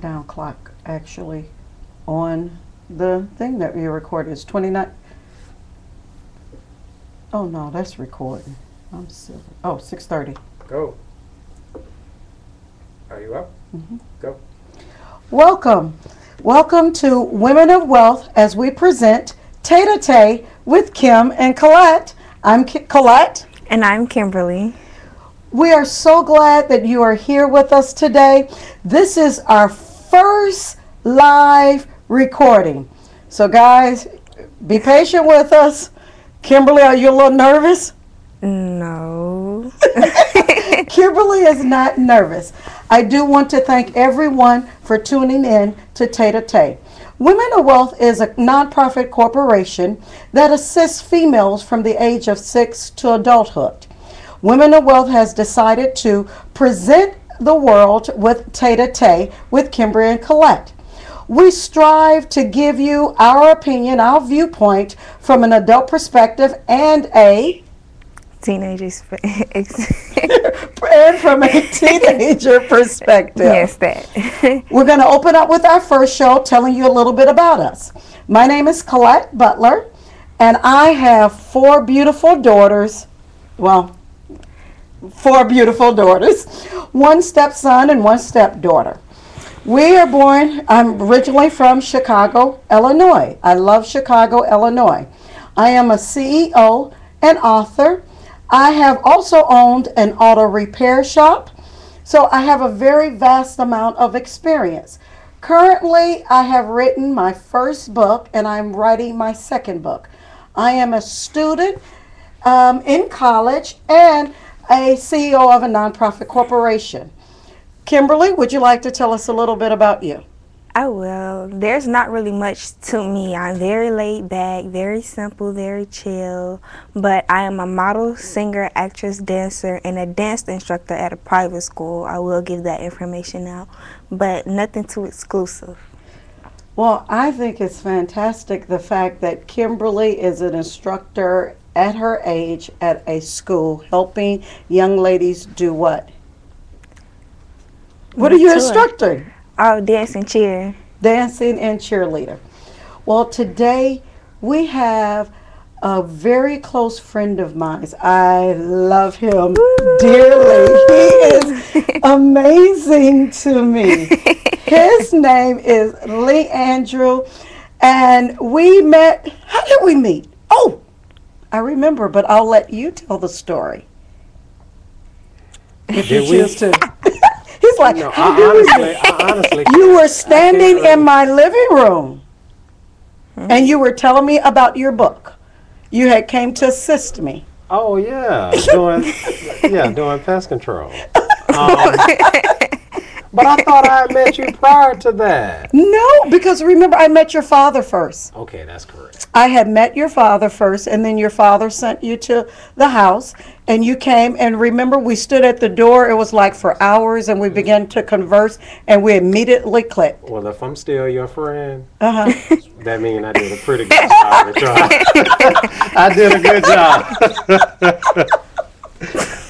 countdown clock actually on the thing that we recorded. It's 29. Oh no, that's recording. I'm silly. Oh, 6:30. Go. Are you up? Mm-hmm. Go. Welcome. Welcome to Women of Wealth as we present Tete-A-Tete with Kim and Colette. I'm Colette. And I'm Kimberly. We are so glad that you are here with us today. This is our first live recording. So guys, be patient with us. Kimberly, are you a little nervous? No. Kimberly is not nervous. I do want to thank everyone for tuning in to Tete-A-Tete. Women of Wealth is a nonprofit corporation that assists females from the age of 6 to adulthood. Women of Wealth has decided to present the world with Tete-A-Tete with Kimberly and Colette. We strive to give you our opinion, our viewpoint from an adult perspective and a Teenagers. and from a teenager perspective. Yes, that. We're going to open up with our first show telling you a little bit about us. My name is Colette Butler, and I have four beautiful daughters. Well, four beautiful daughters, one stepson and one stepdaughter. I'm originally from Chicago, Illinois. I love Chicago, Illinois. I am a CEO and author. I have also owned an auto repair shop, so I have a very vast amount of experience. Currently, I have written my first book and I'm writing my second book. I am a student in college and a CEO of a nonprofit corporation. Kimberly, would you like to tell us a little bit about you? I will. There's not really much to me. I'm very laid back, very simple, very chill. But I am a model, singer, actress, dancer, and a dance instructor at a private school. I will give that information out, but nothing too exclusive. Well, I think it's fantastic the fact that Kimberly is an instructor at her age at a school helping young ladies do what? What are you instructing? Oh, dance and cheer. Dancing and cheerleader. Well, today we have a very close friend of mine. I love him dearly. He is amazing to me. His name is Lee Andrew, and we met. How did we meet? Oh, I remember, but I'll let you tell the story. If you choose to. He's like, No, I honestly. You were standing in my living room, and you were telling me about your book. You had came to assist me. Oh yeah, doing pest control. But I thought I had met you prior to that. No, because remember, I met your father first. Okay, that's correct. I had met your father first, and then your father sent you to the house, and you came, and remember, we stood at the door. It was like for hours, and we began to converse, and we immediately clicked. Well, if I'm still your friend, Uh-huh. that means I did a pretty good job. I did a good job.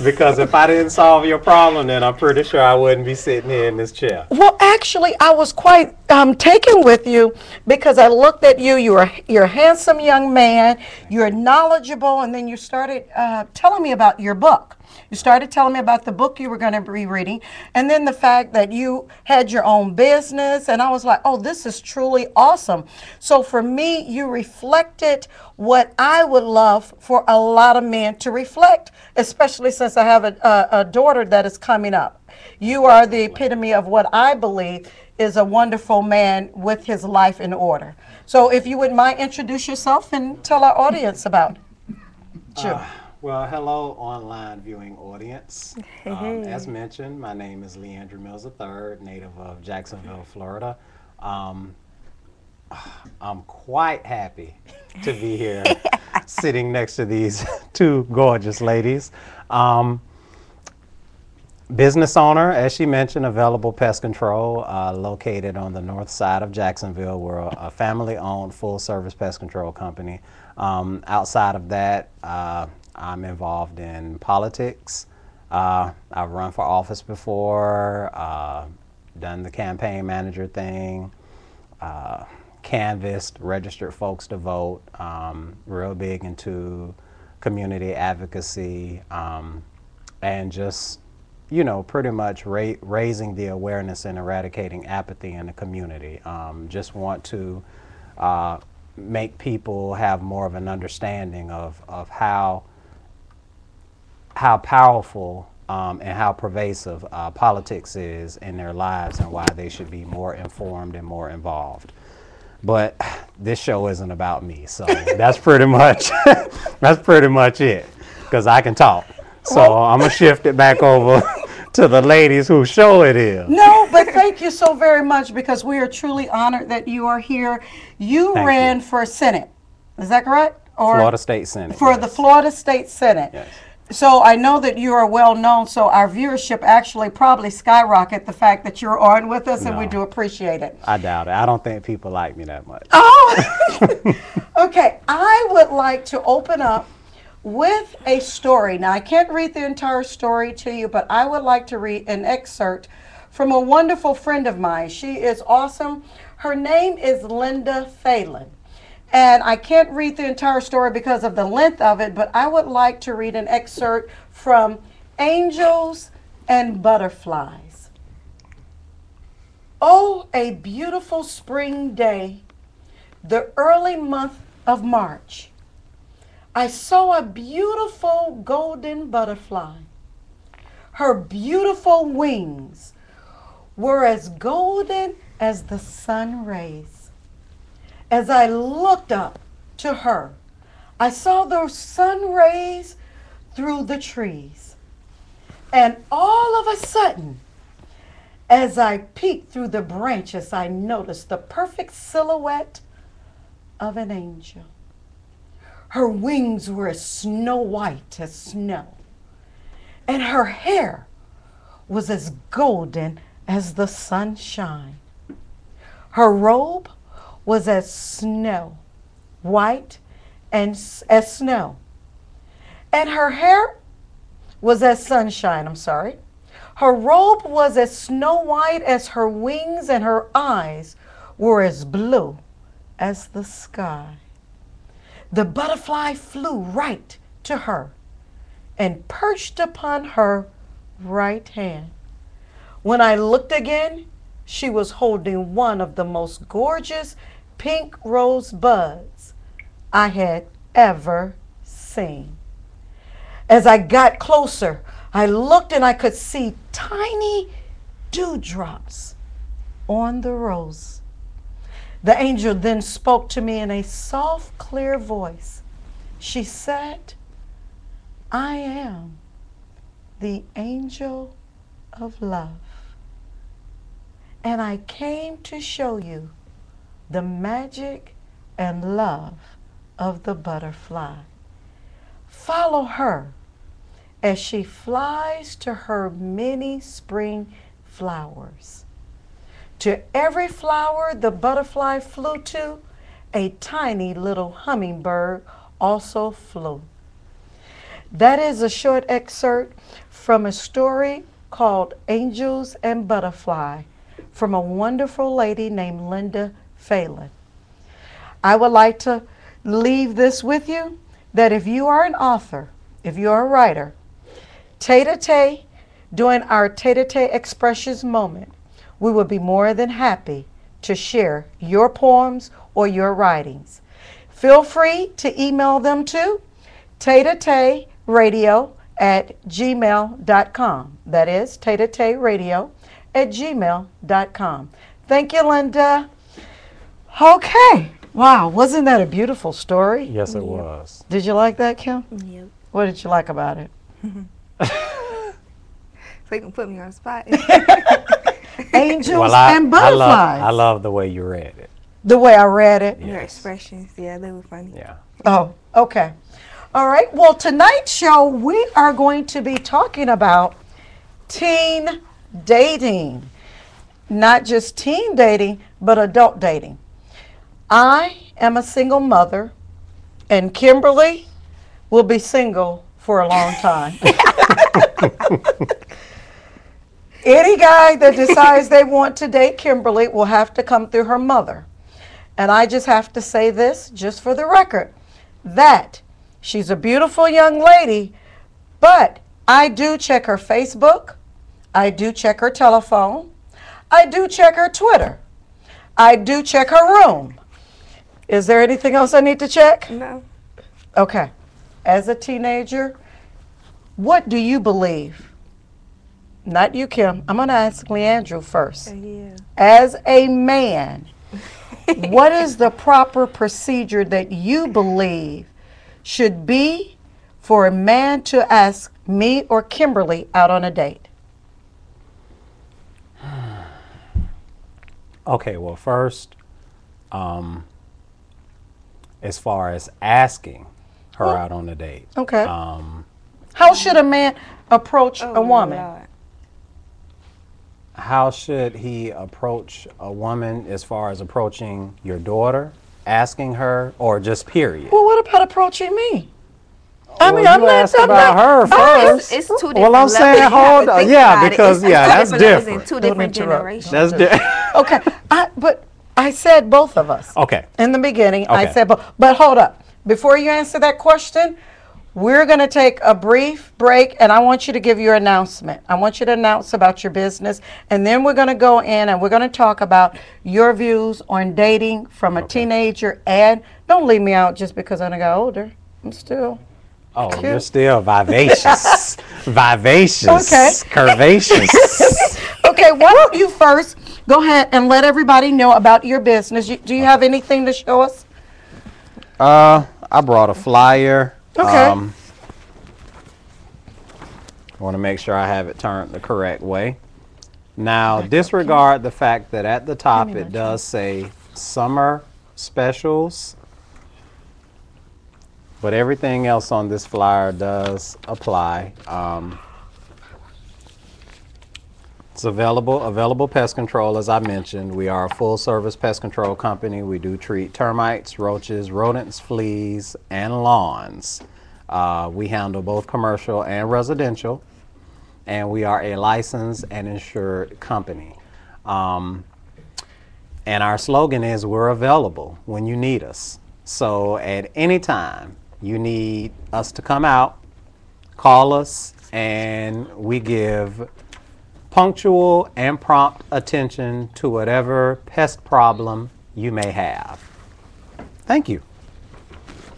Because if I didn't solve your problem, then I'm pretty sure I wouldn't be sitting here in this chair. Well, actually, I was quite taken with you because I looked at you. You're a handsome young man. You're knowledgeable, and then you started telling me about your book. You started telling me about the book you were going to be reading, and then the fact that you had your own business, and I was like, oh, this is truly awesome. So for me, you reflected what I would love for a lot of men to reflect, especially since I have a daughter that is coming up. You are the epitome of what I believe is a wonderful man with his life in order. So if you wouldn't mind, introduce yourself and tell our audience about you. Well, hello, online viewing audience. Hey. As mentioned, my name is Lee Andrew Mills III, native of Jacksonville, Florida. I'm quite happy to be here sitting next to these two gorgeous ladies. Business owner, as she mentioned, Available Pest Control, located on the north side of Jacksonville. We're a family-owned, full-service pest control company. Outside of that, I'm involved in politics. I've run for office before, done the campaign manager thing, canvassed, registered folks to vote, real big into community advocacy, and just, you know, pretty much raising the awareness and eradicating apathy in the community. Just want to make people have more of an understanding of how powerful and how pervasive politics is in their lives, and why they should be more informed and more involved. But this show isn't about me, so that's pretty much it, because I can talk. So I'm gonna shift it back over to the ladies whose show it is. No, but thank you so very much, because we are truly honored that you are here. You ran for Senate, is that correct? Or Florida State Senate. For the Florida State Senate. Yes. So I know that you are well known, so our viewership actually probably skyrocket the fact that you're on with us, and we do appreciate it. I doubt it. I don't think people like me that much. Oh, okay. I would like to open up with a story. Now, I can't read the entire story to you, but I would like to read an excerpt from a wonderful friend of mine. She is awesome. Her name is Linda Phelan. And I can't read the entire story because of the length of it, but I would like to read an excerpt from Angels and Butterflies. Oh, a beautiful spring day, the early month of March. I saw a beautiful golden butterfly. Her beautiful wings were as golden as the sun rays. As I looked up to her, I saw those sun rays through the trees. And all of a sudden, as I peeked through the branches, I noticed the perfect silhouette of an angel. Her wings were as snow white as snow, and her hair was as golden as the sunshine. Her robe was as snow, white and as snow. And her hair was as sunshine, Her robe was as snow white as her wings, and her eyes were as blue as the sky. The butterfly flew right to her and perched upon her right hand. When I looked again, she was holding one of the most gorgeous pink rose buds I had ever seen. As I got closer, I looked and I could see tiny dewdrops on the rose. The angel then spoke to me in a soft, clear voice. She said, I am the angel of love, and I came to show you the magic and love of the butterfly. Follow her as she flies to her many spring flowers. To every flower the butterfly flew to, a tiny little hummingbird also flew. That is a short excerpt from a story called Angels and Butterfly from a wonderful lady named Linda Phelan. I would like to leave this with you, that if you are an author, if you're a writer, Tete-A-Tete, during our Tete-A-Tete Expressions moment, we would be more than happy to share your poems or your writings. Feel free to email them to tete-a-tete-radio@gmail.com. That is tete-a-tete-radio@gmail.com. Thank you, Linda. Okay. Wow, wasn't that a beautiful story? Yes, it was. Did you like that, Kim? Yep. What did you like about it? So you can put me on the spot. Angels and butterflies. I love the way you read it. The way I read it? Your expressions, yeah, they were funny. Yeah. Oh, okay. All right. Well, tonight's show, we are going to be talking about teen dating. Not just teen dating, but adult dating. I am a single mother, and Kimberly will be single for a long time. Any guy that decides they want to date Kimberly will have to come through her mother. And I just have to say this, just for the record, that she's a beautiful young lady, but I do check her Facebook, I do check her telephone, I do check her Twitter, I do check her room. Is there anything else I need to check? No. Okay. As a teenager, what do you believe? Not you, Kim. I'm going to ask Leandro first. Yeah. As a man, what is the proper procedure that you believe should be for a man to ask me or Kimberly out on a date? Okay, well, first, as far as asking her out on a date. Okay. How should a man approach Oh, a woman? Lord. How should he approach a woman as far as approaching your daughter, asking her, or just period? Well, what about approaching me? I mean, Well, you asked about her first. It's two different Well, I'm levels. saying, You have to hold on. think Yeah, about it. because, It's yeah, two that's different levels different. in two Don't different interrupt. generations. That's different. Okay, but I said both of us. Okay. In the beginning, I Okay. said both. But hold up. Before you answer that question, we're going to take a brief break, and I want you to give your announcement. I want you to announce about your business, and then we're going to go in and we're going to talk about your views on dating from a teenager. And don't leave me out just because I done got older. I'm still. Oh, Cute. you're still vivacious. Vivacious. Okay. Curvaceous. Okay, why don't you first go ahead and let everybody know about your business. Do you have anything to show us? I brought a flyer. Okay. I want to make sure I have it turned the correct way. Now, disregard the fact that at the top it does say summer specials, but everything else on this flyer does apply. It's available pest control, as I mentioned. We are a full-service pest control company. We do treat termites, roaches, rodents, fleas, and lawns. We handle both commercial and residential, and we are a licensed and insured company. And our slogan is, we're available when you need us. So at any time you need us to come out, call us, and we give punctual and prompt attention to whatever pest problem you may have. Thank you.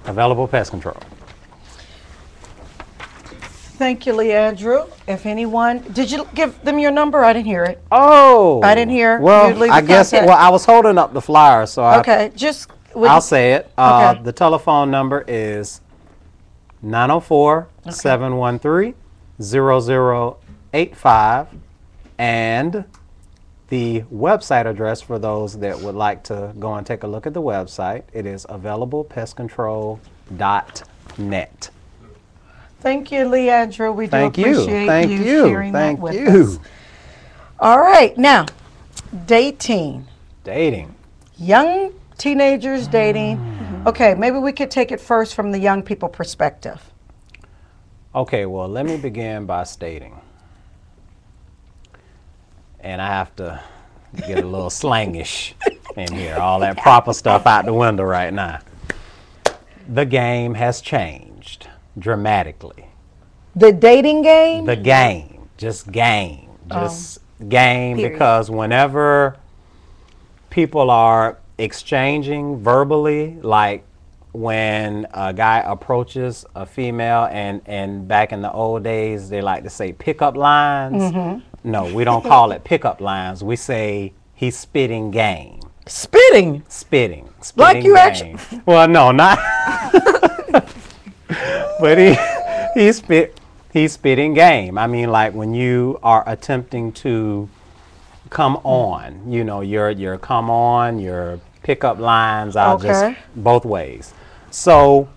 Available pest control. Thank you, Leandro. If anyone, did you give them your number? I didn't hear it. Oh, I didn't hear. Well, You leave I the guess. contact. Well, I was holding up the flyer, so Okay, just. I'll say it. Okay. The telephone number is 904-713-0085, and the website address for those that would like to go and take a look at the website, it is availablepestcontrol.net. Thank you, Leandro. We do Thank you. appreciate Thank you you. sharing Thank that with you. us. All right, now, dating. Dating. Young teenagers dating. Okay, maybe we could take it first from the young people perspective. Okay, well, let me begin by stating, and I have to get a little slangish in here, all that proper stuff out the window right now. The game has changed dramatically. The dating game? The game, just game, game, Period. because whenever people are exchanging verbally, like when a guy approaches a female, and back in the old days they like to say pickup lines. No, we don't call it pickup lines. We say he's spitting game. Spitting. Spitting Like you game. actually- Well, no, not. But he's spitting game. I mean, like when you are attempting to come on, you know, your come on, your pickup lines are just Okay. both ways. So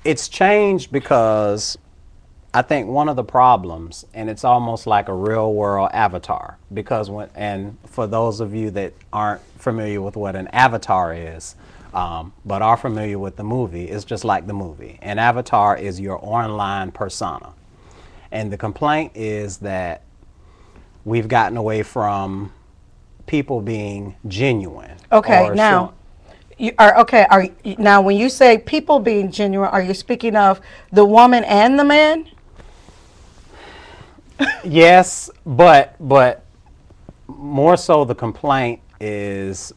it's changed because I think one of the problems, and it's almost like a real world avatar, because and for those of you that aren't familiar with what an avatar is, but are familiar with the movie, it's just like the movie. An avatar is your online persona. And the complaint is that we've gotten away from people being genuine. Okay, now, now when you say people being genuine, are you speaking of the woman and the man? Yes, but more so the complaint is,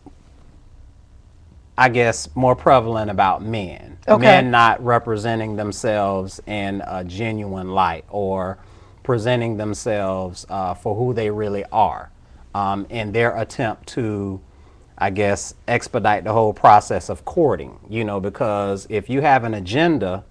I guess, more prevalent about men. Okay. Men not representing themselves in a genuine light or presenting themselves for who they really are in their attempt to, I guess, expedite the whole process of courting, you know, because if you have an agenda,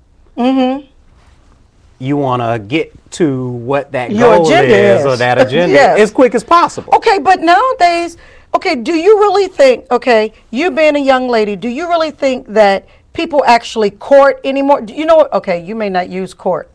you want to get to what that goal is or that agenda Yes. as quick as possible. Okay, but nowadays, okay, do you really think, okay, you being a young lady, do you really think that people actually court anymore? Do you know what, okay, you may not use courting.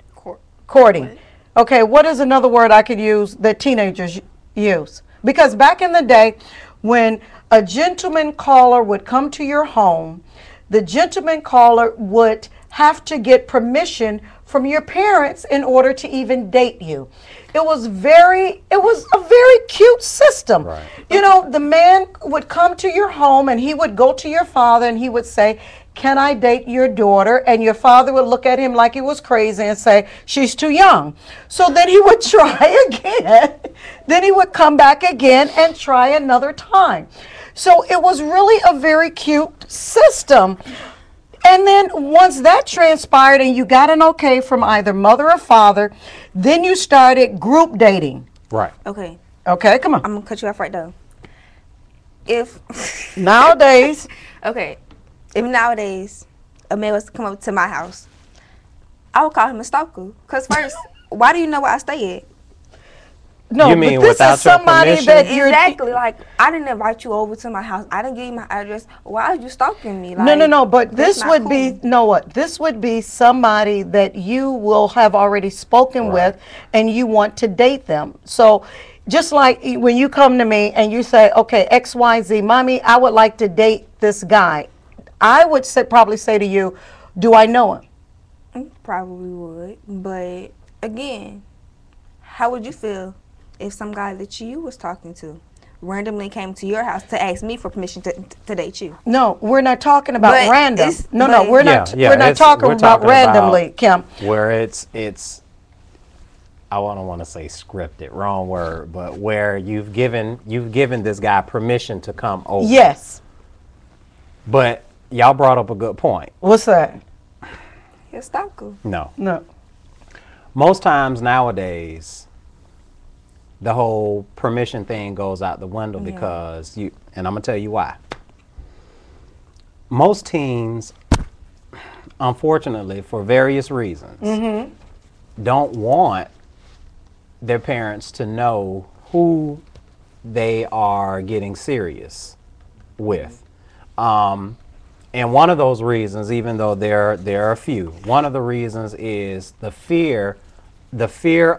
What? Okay, what is another word I could use that teenagers use? Because back in the day, when a gentleman caller would come to your home, the gentleman caller would have to get permission from your parents in order to even date you. It was a very cute system. Right. You know, the man would come to your home and he would go to your father and he would say, "Can I date your daughter?" And your father would look at him like he was crazy and say, "She's too young." So then he would try again. Then he would come back again and try another time. So it was really a very cute system. And then once that transpired and you got an okay from either mother or father, then you started group dating. Right. Okay, Okay, come on. I'm gonna cut you off right though. If Nowadays, okay, if nowadays a man was to come up to my house, I would call him a stalker. Cause first, why do you know where I stay at? no, You mean but this without is your somebody permission? that you're Exactly. Like I didn't invite you over to my house. I didn't give you my address. Why are you stalking me? Like, No, but that's this not would be, cool. know what? This would be somebody that you will have already spoken with and you want to date them. So just like when you come to me and you say, okay, XYZ, mommy, I would like to date this guy. I would probably say to you, do I know him? Probably would, but again, how would you feel if some guy that you was talking to randomly came to your house to ask me for permission to date you? No, we're not talking about But random. it's- No, but- we're not. Yeah, we're not it's- talking we're about talking randomly, about Kim. where it's I don't want to say scripted, wrong word, but where you've given this guy permission to come over. Yes. But y'all brought up a good point. What's that? You're a stalker. No. No. Most times nowadays, the whole permission thing goes out the window because and I'm gonna tell you why. Most teens, unfortunately, for various reasons, don't want their parents to know who they are getting serious with. And one of those reasons, even though there are a few, one of the reasons is the fear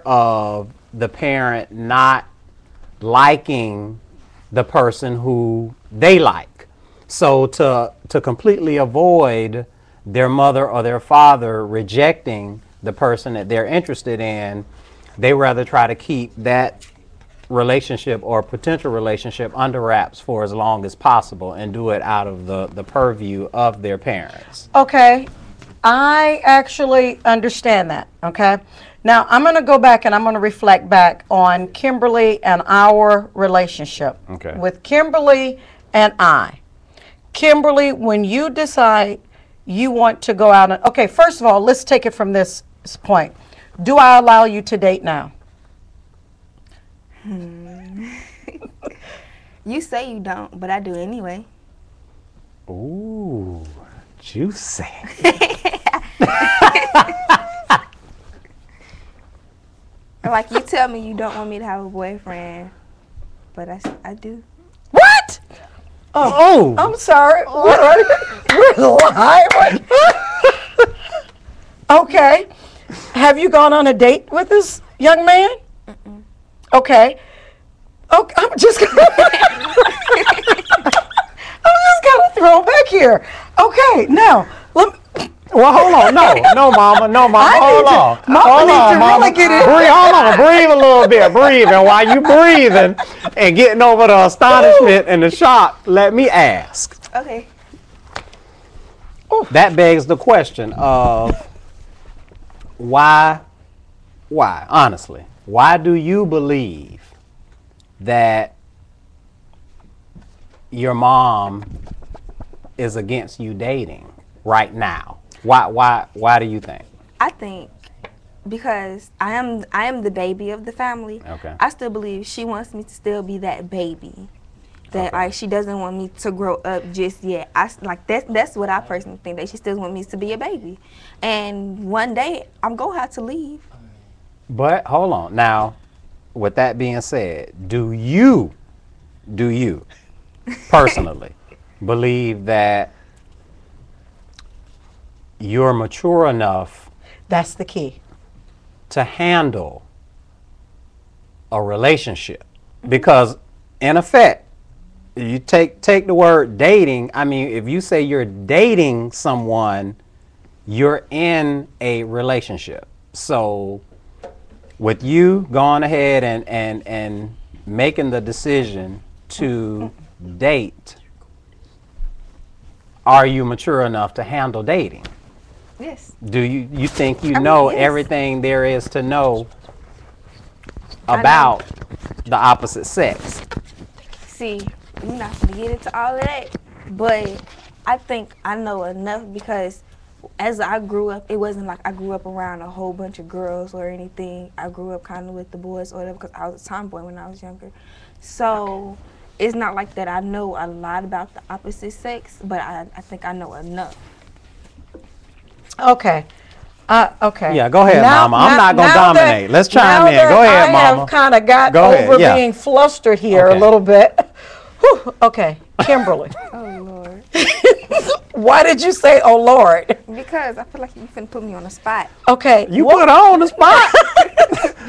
of the parent not liking the person who they like. So to completely avoid their mother or their father rejecting the person that they're interested in, they rather try to keep that relationship or potential relationship under wraps for as long as possible and do it out of the purview of their parents. Okay, I actually understand that, okay? Now, I'm going to go back and I'm going to reflect back on Kimberly and our relationship. Okay. With Kimberly and I. Kimberly, when you decide you want to go out and, okay, first of all, let's take it from this point. Do I allow you to date now? You say you don't, but I do anyway. Ooh, juicy. Like you tell me you don't want me to have a boyfriend, but I do. What? Oh, I'm sorry. We're live. Okay. Have you gone on a date with this young man? Okay. Okay. I'm just gonna throw him back here. Okay. Now, Well, hold on. No, mama. No, mama. Hold on. Mama needs to mama. really get in. Hold on. Breathe a little bit. Breathe. And while you breathing and getting over the astonishment and the shock, let me ask. Okay. That begs the question of why, honestly, why do you believe that your mom is against you dating right now? Why do you think? I think because I am the baby of the family. Okay. I still believe she wants me to still be that baby. That like she doesn't want me to grow up just yet. That's what I personally think, that she still wants me to be a baby. And one day I'm gonna have to leave. But hold on. Now, with that being said, do you personally believe that you're mature enough That's the key. to handle a relationship? Because in effect, you take the word dating, I mean, if you say you're dating someone, you're in a relationship. So with you going ahead and making the decision to date, are you mature enough to handle dating? Yes. Do you think you know yes. everything there is to know about the opposite sex? See, we're not gonna get into all of that, but I think I know enough because as I grew up, it wasn't like I grew up around a whole bunch of girls or anything. I grew up kind of with the boys or whatever because I was a tomboy when I was younger. So it's not like that I know a lot about the opposite sex, but I think I know enough. Okay. Okay. Yeah, go ahead, Mama. I'm not going to dominate. Let's chime in. Go ahead, Mama. I have kind of got Go ahead, over yeah. being flustered here a little bit. Whew, okay, Kimberly. Oh, Lord. Why did you say, oh, Lord? Because I feel like you finna put me on the spot. Okay. You put her on the spot.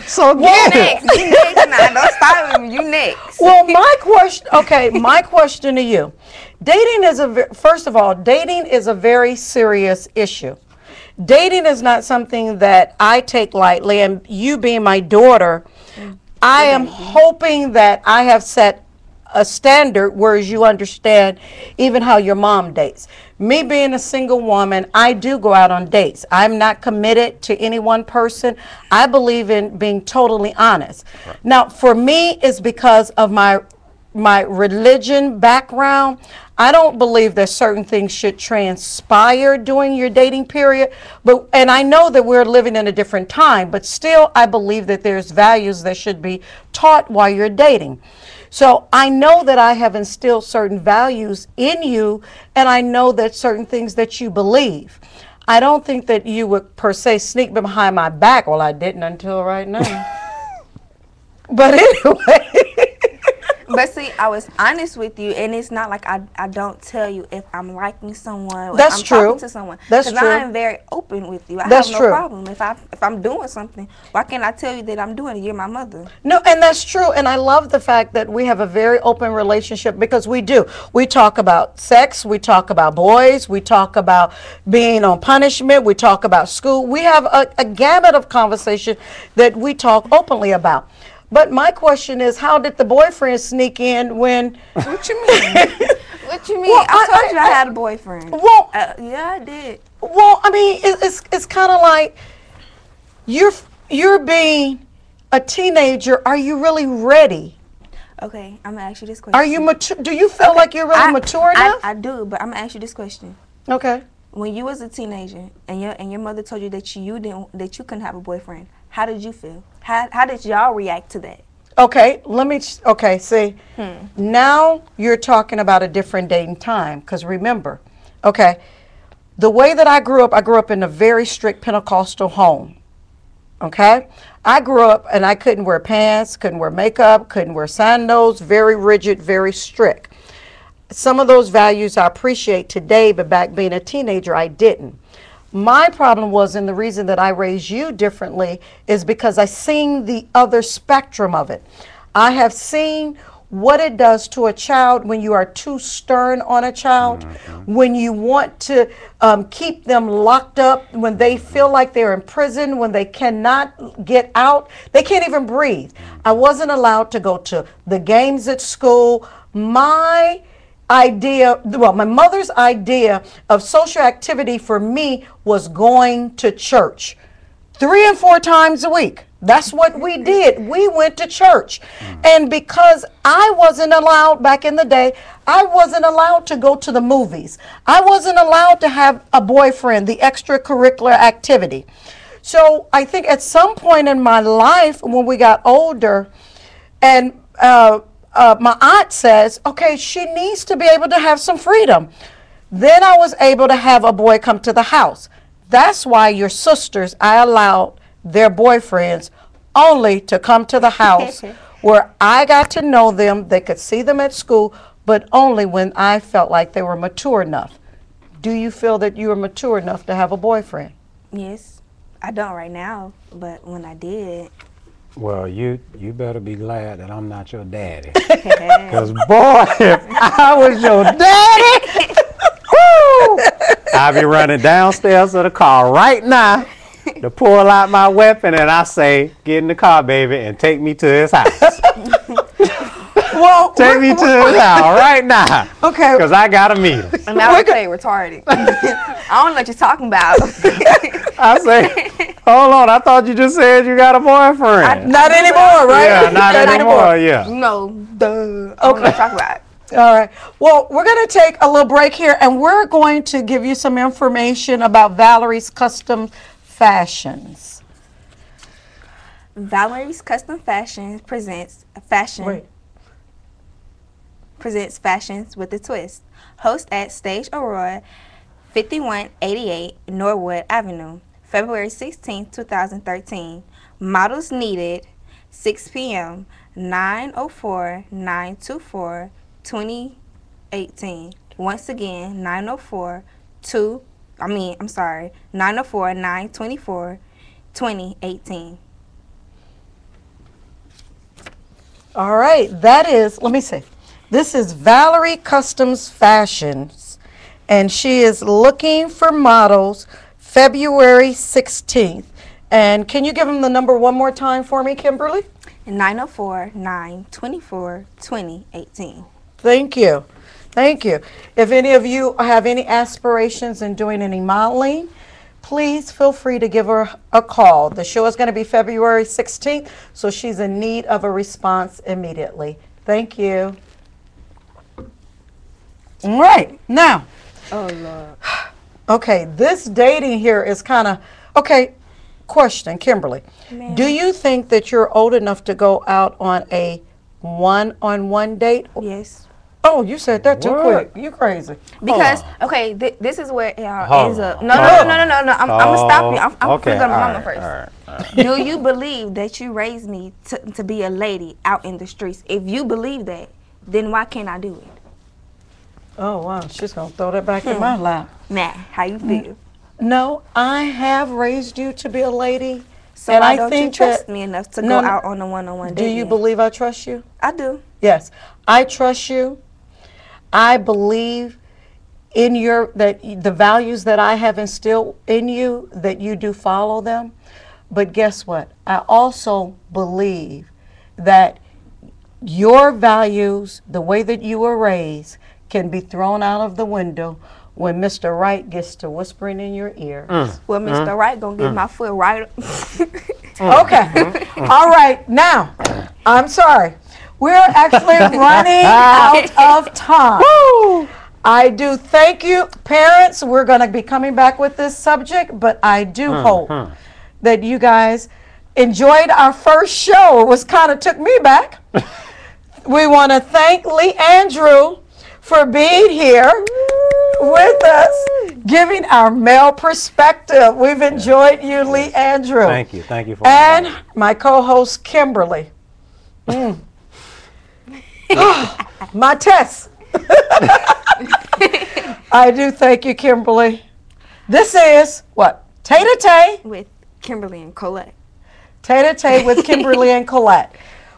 So You get next. it. You next now. Don't start with me. You next. Well, my question to you. Dating is first of all, dating is a very serious issue. Dating is not something that I take lightly, and you being my daughter, I am hoping that I have set a standard whereas you understand even how your mom dates. Me being a single woman, I do go out on dates. I'm not committed to any one person. I believe in being totally honest. Right. Now, for me, it's because of my religion background. I don't believe that certain things should transpire during your dating period, and I know that we're living in a different time, but still I believe that there's values that should be taught while you're dating. So I know that I have instilled certain values in you, and I know that certain things that you believe. I don't think that you would per se sneak behind my back. Well, I didn't until right now. But anyway. But see, I was honest with you, and it's not like I don't tell you if I'm liking someone or That's if I'm true. talking to someone. That's true. Because I am very open with you. I That's have no true. problem. If I'm doing something, why can't I tell you that I'm doing it? You're my mother. No, and that's true. And I love the fact that we have a very open relationship because we do. We talk about sex. We talk about boys. We talk about being on punishment. We talk about school. We have a gamut of conversation that we talk openly about. But my question is, how did the boyfriend sneak in when? What you mean? What you mean? Well, I told you I had a boyfriend. Well, yeah, I did. Well, I mean, it's kind of like you're being a teenager. Are you really ready? Okay, I'm gonna ask you this question. Are you mature? Do you feel like you're really mature enough? I do, but I'm gonna ask you this question. Okay. When you was a teenager and your mother told you that you couldn't have a boyfriend, how did you feel? How did y'all react to that? Okay, see, now you're talking about a different date and time, because remember, okay, the way that I grew up in a very strict Pentecostal home, okay? I grew up and I couldn't wear pants, couldn't wear makeup, couldn't wear sandals, very rigid, very strict. Some of those values I appreciate today, but back being a teenager, I didn't. My problem was, and the reason that I raised you differently is because I seen the other spectrum of it. I have seen what it does to a child when you are too stern on a child, when you want to keep them locked up, when they feel like they're in prison, when they cannot get out, they can't even breathe. I wasn't allowed to go to the games at school. My mother's idea of social activity for me was going to church 3 and 4 times a week. That's what we did. We went to church. And because I wasn't allowed back in the day, I wasn't allowed to go to the movies. I wasn't allowed to have a boyfriend, the extracurricular activity. So I think at some point in my life when we got older, and my aunt says, okay, she needs to be able to have some freedom. Then I was able to have a boy come to the house. That's why your sisters, I allowed their boyfriends only to come to the house where I got to know them. They could see them at school, but only when I felt like they were mature enough. Do you feel that you are mature enough to have a boyfriend? Yes. I don't right now, but when I did. Well, you better be glad that I'm not your daddy. Because, boy, if I was your daddy, I'd be running downstairs to the car right now to pull out my weapon, and I say, get in the car, baby, and take me to his house. Well, take me to his house right now. Okay. Because I got to meet him. And I would say retarded. I don't know what you're talking about. I say, hold on, I thought you just said you got a boyfriend. Not anymore, right? Yeah, not anymore, yeah. No, duh. I don't know what you're talking about. All right. Well, we're going to take a little break here, and we're going to give you some information about Valerie's Custom Fashions. Valerie's Custom Fashions presents Fashions with a Twist. Host at Stage Aurora, 5188 Norwood Avenue, February 16, 2013. Models needed, 6 p.m., 904-924-2018. Once again, 904-924-2018. All right. That is, let me see. This is Valerie Customs Fashions, and she is looking for models February 16th. And can you give them the number one more time for me, Kimberly? 904-924-2018. Thank you. Thank you. If any of you have any aspirations in doing any modeling, please feel free to give her a call. The show is going to be February 16th, so she's in need of a response immediately. Thank you. All right. Now. Oh, Lord. Okay, this dating here is kind of, okay, question, Kimberly. Do you think that you're old enough to go out on a one-on-one date? Yes. Oh, you said that too quick. You crazy. Because, okay, this is where it ends up. No. I'm going to stop you. I'm going to go to my mama first. All right. Do you believe that you raised me to be a lady out in the streets? If you believe that, then why can't I do it? Oh, wow. She's going to throw that back in my lap. Nah, how you feel? No, I have raised you to be a lady. So and why I don't think you trust that, me enough to go out on a one-on-one date? Do you believe I trust you? I do. Yes, I trust you. I believe in the values that I have instilled in you, that you do follow them. But guess what? I also believe that your values, the way that you were raised, can be thrown out of the window when Mr. Right gets to whispering in your ear. Well, Mr. Right gonna get my foot right. Okay. All right. Now, I'm sorry. We're actually running out of time. Woo! I do thank you, parents. We're going to be coming back with this subject, but I do hope that you guys enjoyed our first show. It was kind of took me back. We want to thank Lee Andrew for being here with us, giving our male perspective. We've enjoyed you, Lee Andrew. Thank you. Thank you for and my co-host, Kimberly. My test. I do thank you, Kimberly. This is what? Tete-A-Tete With Kimberly and Colette. Tete-A-Tete with Kimberly and Colette.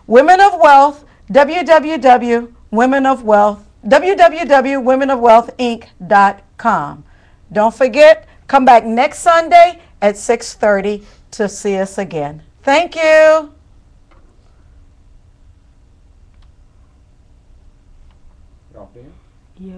Women of wealth www.womenofwealth.inc.com. Don't forget, come back next Sunday at 6:30 to see us again. Thank you. Y'all there? Yep.